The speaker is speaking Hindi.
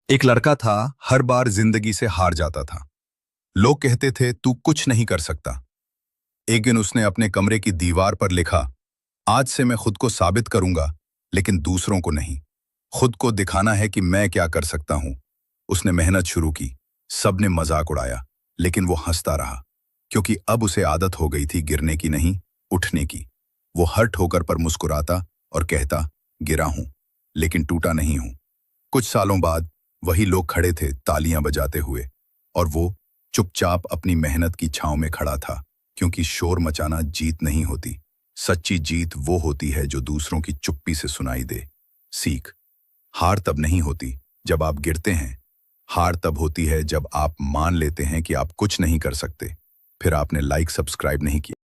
एक लड़का था, हर बार जिंदगी से हार जाता था। लोग कहते थे तू कुछ नहीं कर सकता। एक दिन उसने अपने कमरे की दीवार पर लिखा, आज से मैं खुद को साबित करूंगा, लेकिन दूसरों को नहीं। खुद को दिखाना है कि मैं क्या कर सकता हूं। उसने मेहनत शुरू की। सबने मजाक उड़ाया, लेकिन वो हंसता रहा, क्योंकि अब उसे आदत हो गई थी गिरने की नहीं, उठने की। वो हर ठोकर पर मुस्कुराता और कहता, गिरा हूं, लेकिन टूटा नहीं हूं। कुछ सालों बाद वही लोग खड़े थे तालियां बजाते हुए, और वो चुपचाप अपनी मेहनत की छांव में खड़ा था, क्योंकि शोर मचाना जीत नहीं होती। सच्ची जीत वो होती है जो दूसरों की चुप्पी से सुनाई दे। सीख। हार तब नहीं होती जब आप गिरते हैं। हार तब होती है जब आप मान लेते हैं कि आप कुछ नहीं कर सकते। फिर आपने लाइक सब्सक्राइब नहीं किया।